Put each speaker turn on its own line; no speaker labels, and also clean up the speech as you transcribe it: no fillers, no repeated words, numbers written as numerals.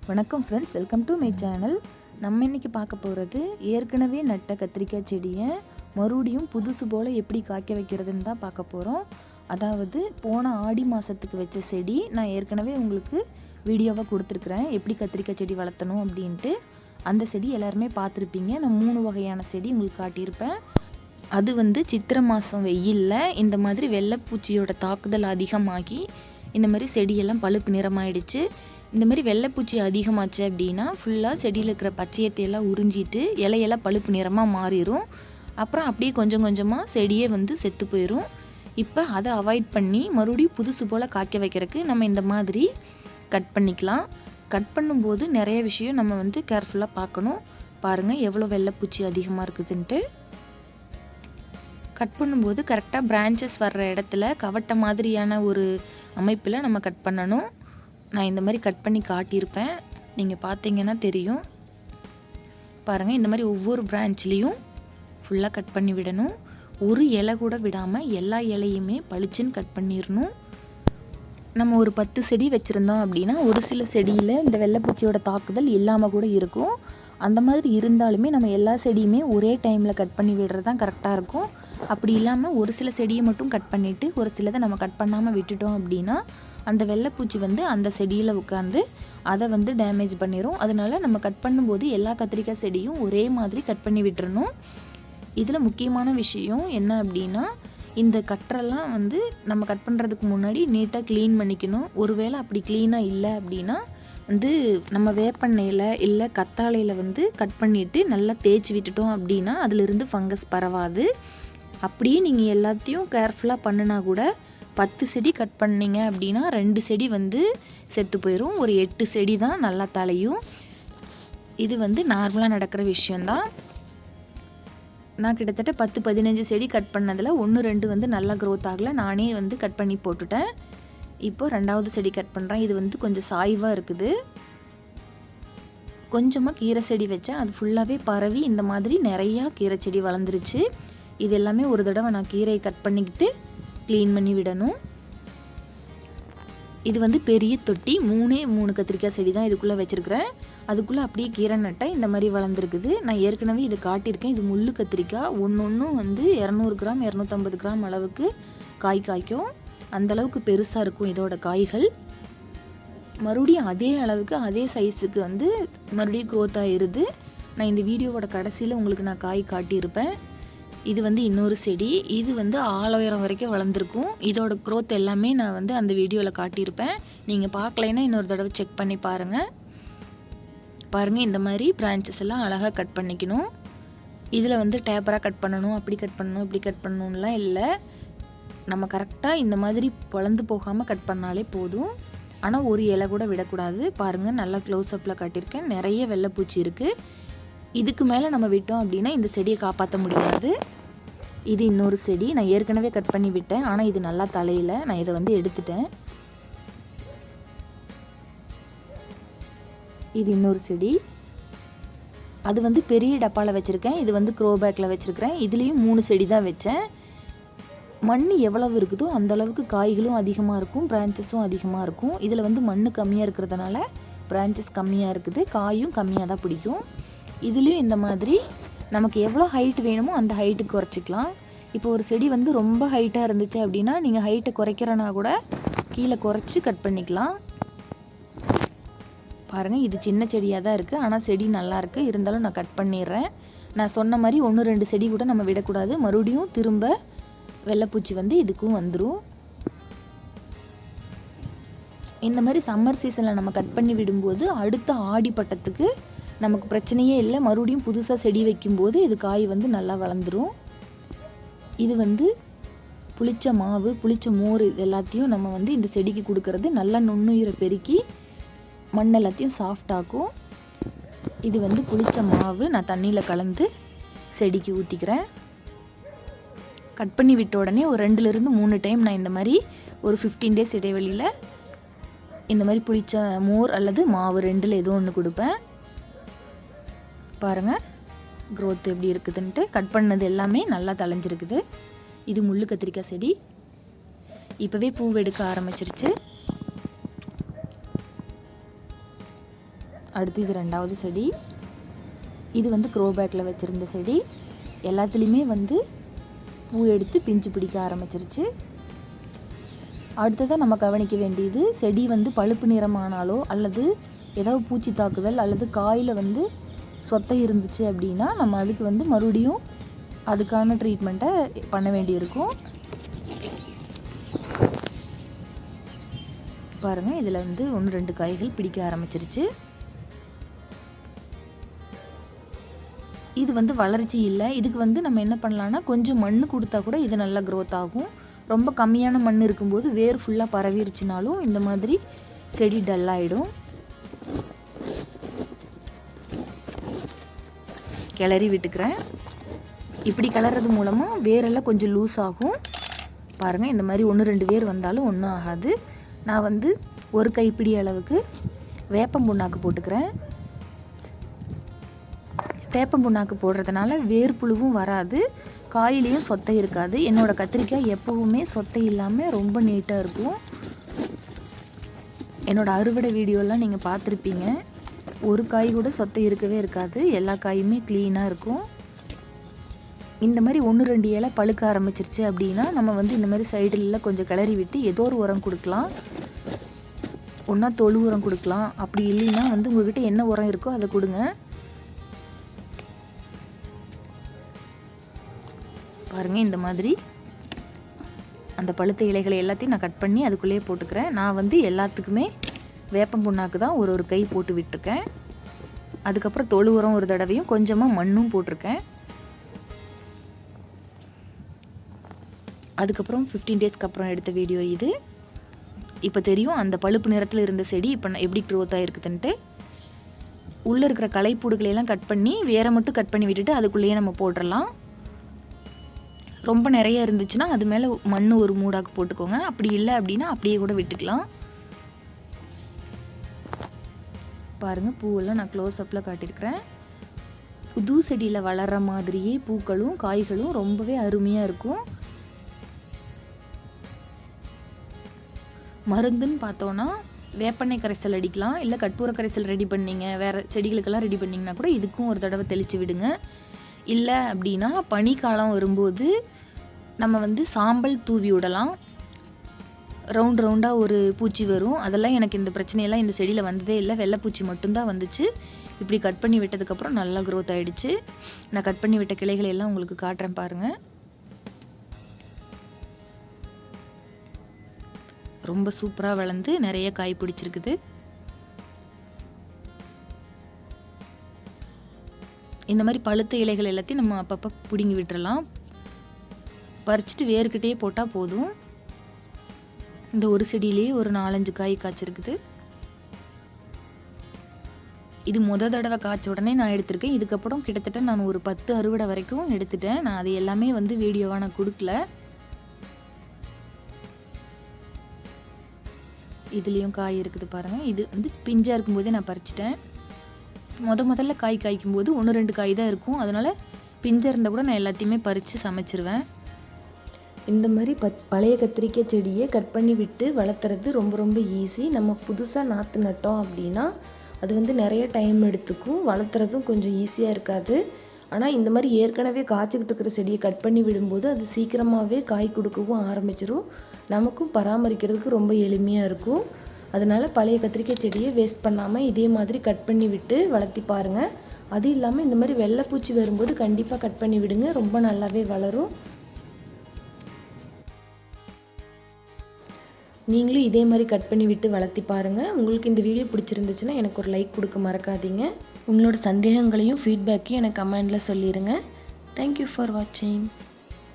வணக்கம் friends, welcome to my channel. நம்ம இன்றைக்கி பார்க்க போகிறது ஏற்கனவே நட்ட கத்திரிக்காய் செடியை மறுபடியும் புதுசு போல் எப்படி காய்க்க வைக்கிறதுன்னு தான் பார்க்க போகிறோம். அதாவது போன ஆடி மாதத்துக்கு வச்ச செடி நான் ஏற்கனவே உங்களுக்கு வீடியோவாக கொடுத்துருக்குறேன், எப்படி கத்திரிக்காய் செடி வளர்த்தணும் அப்படின்ட்டு. அந்த செடி எல்லாருமே பார்த்துருப்பீங்க. நான் 3 வகையான செடி உங்களுக்கு காட்டியிருப்பேன். அது சித்திரை மாதம் வெயிலில் இந்த மாதிரி வெள்ளைப்பூச்சியோட தாக்குதல் அதிகமாகி இந்த மாதிரி செடியெல்லாம் பழுப்பு நிறமாயிடுச்சு. இந்த மாதிரி வெள்ளைப்பூச்சி அதிகமாச்சு அப்படின்னா ஃபுல்லாக செடியில் இருக்கிற பச்சையத்தையெல்லாம் உறிஞ்சிட்டு இலையெல்லாம் பழுப்பு நிறமாக மாறிடும். அப்புறம் அப்படியே கொஞ்சம் கொஞ்சமாக செடியே செத்து போயிடும். இப்போ அதை அவாய்ட் பண்ணி மறுபடியும் புதுசு போல் காய்க்க வைக்கிறதுக்கு நம்ம இந்த மாதிரி கட் பண்ணிக்கலாம். கட் பண்ணும்போது நிறைய விஷயம் நம்ம கேர்ஃபுல்லாக பார்க்கணும். பாருங்கள் எவ்வளோ வெள்ளைப்பூச்சி அதிகமாக இருக்குதுன்ட்டு. கட் பண்ணும்போது கரெக்டாக பிரான்ச்சஸ் வர்ற இடத்துல கவட்ட மாதிரியான ஒரு அமைப்பில் நம்ம கட் பண்ணணும். நான் இந்த மாதிரி கட் பண்ணி காட்டியிருப்பேன், நீங்கள் பார்த்தீங்கன்னா தெரியும். பாருங்கள், இந்த மாதிரி ஒவ்வொரு பிரான்ச்லேயும் ஃபுல்லாக கட் பண்ணி விடணும். ஒரு இலை கூட விடாமல் எல்லா இலையுமே பளிச்சுன்னு கட் பண்ணிடணும். நம்ம ஒரு 10 செடி வச்சுருந்தோம் அப்படின்னா ஒரு சில செடியில் இந்த வெள்ளைப்பூச்சியோட தாக்குதல் இல்லாமல் கூட இருக்கும். அந்த மாதிரி இருந்தாலுமே நம்ம எல்லா செடியுமே ஒரே டைமில் கட் பண்ணி விடுறது தான் கரெக்டாக இருக்கும். அப்படி இல்லாமல் ஒரு சில செடியை மட்டும் கட் பண்ணிவிட்டு ஒரு சிலதை நம்ம கட் பண்ணாமல் விட்டுட்டோம் அப்படின்னா அந்த வெள்ளைப்பூச்சி அந்த செடியில் உட்காந்து அதை டேமேஜ் பண்ணிடும். அதனால நம்ம கட் பண்ணும்போது எல்லா கத்திரிக்காய் செடியும் ஒரே மாதிரி கட் பண்ணி விட்டுறணும். இதில் முக்கியமான விஷயம் என்ன அப்படின்னா, இந்த கட்டரெல்லாம் நம்ம கட் பண்ணுறதுக்கு முன்னாடி நீட்டாக க்ளீன் பண்ணிக்கணும். ஒருவேளை அப்படி க்ளீனாக இல்லை அப்படின்னா நம்ம வேப்பெண்ணெயில் இல்லை கத்தாழையில் கட் பண்ணிவிட்டு நல்லா தேய்ச்சி விட்டுட்டோம் அப்படின்னா அதிலிருந்து ஃபங்கஸ் பரவாது. அப்படியே நீங்கள் எல்லாத்தையும் கேர்ஃபுல்லாக பண்ணினா கூட 10 செடி கட் பண்ணிங்க அப்படின்னா 2 செடி செத்து போயிடும். ஒரு 8 செடி தான் நல்லா தலையும். இது நார்மலாக நடக்கிற விஷயந்தான். நான் கிட்டத்தட்ட 10-15 செடி கட் பண்ணதில் 1-2 நல்லா க்ரோத் ஆகலை. நானே கட் பண்ணி போட்டுட்டேன். இப்போ 2வது செடி கட் பண்ணுறேன். இது கொஞ்சம் சாய்வாக இருக்குது. கொஞ்சமாக கீரை செடி வச்சேன், அது ஃபுல்லாகவே பரவி இந்த மாதிரி நிறையா கீரை செடி வளர்ந்துருச்சு. இது எல்லாமே ஒரு தடவை நான் கீரையை கட் பண்ணிக்கிட்டு க்ளீன் பண்ணி விடணும். இது பெரிய தொட்டி, 3 கத்திரிக்காய் செடி தான் இதுக்குள்ளே வச்சுருக்கிறேன். அதுக்குள்ளே அப்படியே கீரை நட்டால் இந்த மாதிரி வளர்ந்துருக்குது. நான் ஏற்கனவே இது காட்டியிருக்கேன். இது முள்ளு கத்திரிக்காய். ஒன்றும் 200 கிராம் 250 கிராம் அளவுக்கு காய்க்கும். அந்தளவுக்கு பெருசாக இருக்கும் இதோட காய்கள். மறுபடியும் அதே அளவுக்கு அதே சைஸுக்கு மறுபடியும் க்ரோத் ஆகிடுது. நான் இந்த வீடியோவோட கடைசியில் உங்களுக்கு நான் காய் காட்டியிருப்பேன். இது இன்னொரு செடி. இது ஆழம் வரைக்கும் வளர்ந்துருக்கும். இதோட க்ரோத் எல்லாமே நான் அந்த வீடியோவில் காட்டியிருப்பேன். நீங்கள் பார்க்கலைன்னா இன்னொரு தடவை செக் பண்ணி பாருங்கள். இந்த மாதிரி பிரான்ச்சஸ் எல்லாம் அழகாக கட் பண்ணிக்கணும். இதில் டேப்பராக கட் பண்ணணும், அப்படி கட் பண்ணணும், இப்படி கட் பண்ணணும்லாம் இல்லை. நம்ம கரெக்டாக இந்த மாதிரி பொளந்து போகாமல் கட் பண்ணாலே போதும். ஆனால் ஒரு இலை கூட விடக்கூடாது. பாருங்கள், நல்லா க்ளோஸ்அப்பில் காட்டியிருக்கேன். நிறைய வெள்ளைப்பூச்சி இருக்குது. இதுக்கு மேலே நம்ம விட்டோம் அப்படின்னா இந்த செடியை காப்பாற்ற முடியாது. இது இன்னொரு செடி. நான் ஏற்கனவே கட் பண்ணி விட்டேன், ஆனால் இது நல்லா தலையில். நான் இதை எடுத்துட்டேன். இது இன்னொரு செடி. அது பெரிய டப்பாவில் வச்சுருக்கேன். இது க்ரோ பேக்கில் வச்சுருக்கிறேன். இதுலேயும் 3 செடி தான் வச்சேன். மண் எவ்வளவு இருக்குதோ அந்தளவுக்கு காய்களும் அதிகமாக இருக்கும், பிரான்ச்சஸும் அதிகமாக இருக்கும். இதில் மண் கம்மியாக இருக்கிறதுனால பிரான்ச்சஸ் கம்மியாக இருக்குது, காயும் கம்மியாக தான் பிடிக்கும். இதுலேயும் இந்த மாதிரி நமக்கு எவ்வளோ ஹைட் வேணுமோ அந்த ஹைட்டுக்கு குறைச்சிக்கலாம். இப்போ ஒரு செடி ரொம்ப ஹைட்டாக இருந்துச்சு அப்படின்னா நீங்கள் ஹைட்டை குறைக்கிறனா கூட கீழே குறைச்சி கட் பண்ணிக்கலாம். பாருங்கள், இது சின்ன செடியாக தான் இருக்குது, ஆனால் செடி நல்லாயிருக்கு. இருந்தாலும் நான் கட் பண்ணிடுறேன். நான் சொன்ன மாதிரி 1-2 செடி கூட நம்ம விடக்கூடாது. மறுபடியும் திரும்ப வெள்ளைப்பூச்சி இதுக்கும் வந்துடும். இந்த மாதிரி சம்மர் சீசனில் நம்ம கட் பண்ணி விடும்போது அடுத்த ஆடி பட்டத்துக்கு நமக்கு பிரச்சனையே இல்லை. மறுபடியும் புதுசாக செடி வைக்கும்போது இது காய் நல்லா வளர்ந்துடும். இது புளிச்ச மாவு, புளிச்ச மோர், இது எல்லாத்தையும் நம்ம இந்த செடிக்கு கொடுக்கறது நல்லா நுண்ணுயிரை பெருக்கி மண் எல்லாத்தையும் சாஃப்டாக்கும். இது புளிச்ச மாவு நான் தண்ணியில் கலந்து செடிக்கு ஊற்றிக்கிறேன். கட் பண்ணி விட்ட உடனே ஒரு 2-3 டைம் நான் இந்த மாதிரி ஒரு 15 டேஸ் இடைவெளியில் இந்த மாதிரி புளிச்ச மோர் அல்லது மாவு 2ல் ஏதோ ஒன்று கொடுப்பேன். பாருங்கள் க்ரோத் எப்படி இருக்குதுன்ட்டு. கட் பண்ணது எல்லாமே நல்லா தளைஞ்சிருக்குது. இது முள்ளு கத்திரிக்காய் செடி. இப்போவே பூ எடுக்க ஆரம்பிச்சிருச்சு. அடுத்து இது 2வது செடி. இது வந்து க்ரோ பேக்கில் வச்சுருந்த செடி. எல்லாத்துலேயுமே வந்து பூ எடுத்து பிஞ்சு பிடிக்க ஆரம்பிச்சிருச்சு. அடுத்ததாக நம்ம கவனிக்க வேண்டியது, செடி வந்து பழுப்பு நிறமானாலோ அல்லது ஏதாவது பூச்சி தாக்குதல் அல்லது காயில் வந்து சொத்தை இருந்துச்சு அப்படின்னா நம்ம அதுக்கு வந்து மறுபடியும் அதுக்கான ட்ரீட்மெண்ட்டை பண்ண வேண்டியிருக்கும். பாருங்கள், இதில் வந்து 1-2 காய்கள் பிடிக்க ஆரம்பிச்சிருச்சு. இது வந்து வளர்ச்சி இல்லை. இதுக்கு வந்து நம்ம என்ன பண்ணலான்னா, கொஞ்சம் மண் கொடுத்தா கூட இது நல்லா க்ரோத் ஆகும். ரொம்ப கம்மியான மண் இருக்கும்போது வேர் ஃபுல்லாக பரவிருச்சுனாலும் இந்த மாதிரி செடி டல்லாகிடும். கிளறி விட்டுக்கிறேன். இப்படி கிளறது மூலமாக வேரெல்லாம் கொஞ்சம் லூஸ் ஆகும். பாருங்கள், இந்த மாதிரி 1-2 வேர் வந்தாலும் ஒன்றும் ஆகாது. நான் வந்து 1 கைப்பிடி அளவுக்கு வேப்பம் புண்ணாக்கு போட்டுக்கிறேன். வேப்பம் புண்ணாக்கு போடுறதுனால வேர் புழுவும் வராது, காயிலையும் சொத்தை இருக்காது. என்னோடய கத்திரிக்காய் எப்போவுமே சொத்தை இல்லாமல் ரொம்ப நீட்டாக இருக்கும். என்னோடய அறுவடை வீடியோலாம் நீங்கள் பார்த்துருப்பீங்க. ஒரு காய் கூட சொத்தை இருக்கவே இருக்காது, எல்லா காயுமே க்ளீனாக இருக்கும். இந்த மாதிரி 1-2 இலை பழுக்க ஆரம்பிச்சிருச்சு அப்படின்னா நம்ம வந்து இந்த மாதிரி சைடில் கொஞ்சம் கிளறி விட்டு ஏதோ ஒரு உரம் கொடுக்கலாம். ஒன்றா தொழு உரம் கொடுக்கலாம். அப்படி இல்லைன்னா வந்து உங்கள்கிட்ட என்ன உரம் இருக்கோ அதை கொடுங்க. பாருங்கள், இந்த மாதிரி அந்த பழுத்த இலைகளை எல்லாத்தையும் நான் கட் பண்ணி அதுக்குள்ளேயே போட்டுக்கிறேன். நான் வந்து எல்லாத்துக்குமே வேப்பம் புண்ணாக்கு தான் ஒரு கை போட்டு விட்டுருக்கேன். அதுக்கப்புறம் தொழு உரம் ஒரு தடவையும் கொஞ்சமாக மண்ணும் போட்டிருக்கேன். அதுக்கப்புறம் 15 டேஸ்க்கு அப்புறம் எடுத்த வீடியோ இது. இப்போ தெரியும் அந்த பழுப்பு நிறத்தில் இருந்த செடி இப்போ எப்படி க்ரோத் ஆகிருக்குதுன்ட்டு. உள்ளே இருக்கிற களைப்பூடுகளையெல்லாம் கட் பண்ணி வேரை மட்டும் கட் பண்ணி விட்டுட்டு அதுக்குள்ளேயே நம்ம போட்டுடலாம். ரொம்ப நிறைய இருந்துச்சுன்னா அது மேலே மண் ஒரு மூடாக்கு போட்டுக்கோங்க. அப்படி இல்லை அப்படின்னா அப்படியே கூட விட்டுக்கலாம். பாருங்கள், பூவெல்லாம் நான் க்ளோஸ்அப்பில் காட்டியிருக்கிறேன். புது செடியில் வளர்கிற மாதிரியே பூக்களும் காய்களும் ரொம்பவே அருமையாக இருக்கும். மருந்துன்னு பார்த்தோன்னா வேப்பெண்ணெய் கரைசல் அடிக்கலாம், இல்லை கற்பூர கரைசல் ரெடி பண்ணிங்க வேறு செடிகளுக்கெல்லாம் ரெடி பண்ணிங்கன்னா கூட இதுக்கும் ஒரு தடவை தெளித்து விடுங்க. இல்லை அப்படின்னா பனிக்காலம் வரும்போது நம்ம வந்து சாம்பல் தூவி விடலாம். ரவுண்டாக ஒரு பூச்சி வரும். அதெல்லாம் எனக்கு இந்த பிரச்சனையெல்லாம் இந்த செடியில் வந்ததே இல்லை. வெள்ளைப்பூச்சி மட்டும்தான் வந்துச்சு. இப்படி கட் பண்ணி விட்டதுக்கப்புறம் நல்லா க்ரோத் ஆகிடுச்சு. நான் கட் பண்ணி விட்ட கிளைகளை எல்லாம் உங்களுக்கு காட்டுறேன் பாருங்கள். ரொம்ப சூப்பராக வளர்ந்து நிறைய காய் பிடிச்சிருக்குது. இந்த மாதிரி பழுத்த இலைகள் எல்லாத்தையும் நம்ம அப்பப்போ பிடுங்கி விட்டுறலாம். பறிச்சுட்டு வேர்கிட்டே போட்டால் போதும். இந்த ஒரு செடியிலேயே ஒரு 4-5 காய் காய்ச்சிருக்குது. இது தடவை காய்ச்ச உடனே நான் எடுத்திருக்கேன். இதுக்கப்புறம் கிட்டத்தட்ட நான் ஒரு 10 அறுவடை வரைக்கும் எடுத்துட்டேன். நான் அது எல்லாமே வந்து வீடியோவாக நான் கொடுக்கல. இதுலேயும் காய் இருக்குது பாருங்கள். இது வந்து பிஞ்சாக இருக்கும்போதே நான் பறிச்சிட்டேன். முதல்ல காய் காய்க்கும் போது 1-2 காய் தான் இருக்கும். அதனால் பிஞ்சாக இருந்தால் கூட நான் எல்லாத்தையுமே பறித்து சமைச்சிருவேன். இந்த மாதிரி பழைய கத்திரிக்காய் செடியை கட் பண்ணி விட்டு வளர்த்துறது ரொம்ப ரொம்ப ஈஸி. நம்ம புதுசாக நாற்று நட்டோம் அப்படின்னா அது வந்து நிறைய டைம் எடுத்துக்கும். வளர்த்துறதும் கொஞ்சம் ஈஸியாக இருக்காது. ஆனால் இந்த மாதிரி ஏற்கனவே காய்ச்சிக்கிட்டு இருக்கிற செடியை கட் பண்ணி விடும்போது அது சீக்கிரமாகவே காய் கொடுக்கவும் ஆரம்பிச்சிடும். நமக்கும் பராமரிக்கிறதுக்கு ரொம்ப எளிமையாக இருக்கும். அதனால் பழைய கத்திரிக்காய் செடியை வேஸ்ட் பண்ணாமல் இதே மாதிரி கட் பண்ணி விட்டு வளர்த்தி பாருங்கள். அது இல்லாமல் இந்த மாதிரி வெள்ளைப்பூச்சி வரும்போது கண்டிப்பாக கட் பண்ணி விடுங்க, ரொம்ப நல்லாவே வளரும். நீங்களும் இதே மாதிரி கட் பண்ணி விட்டு வளர்த்தி பாருங்கள். உங்களுக்கு இந்த வீடியோ பிடிச்சிருந்துச்சுன்னா எனக்கு ஒரு லைக் கொடுக்க மறக்காதீங்க. உங்களோட சந்தேகங்களையும் ஃபீட்பேக்கையும் எனக்கு கமெண்டில் சொல்லிடுங்க. தேங்க்யூ ஃபார் வாட்சிங்.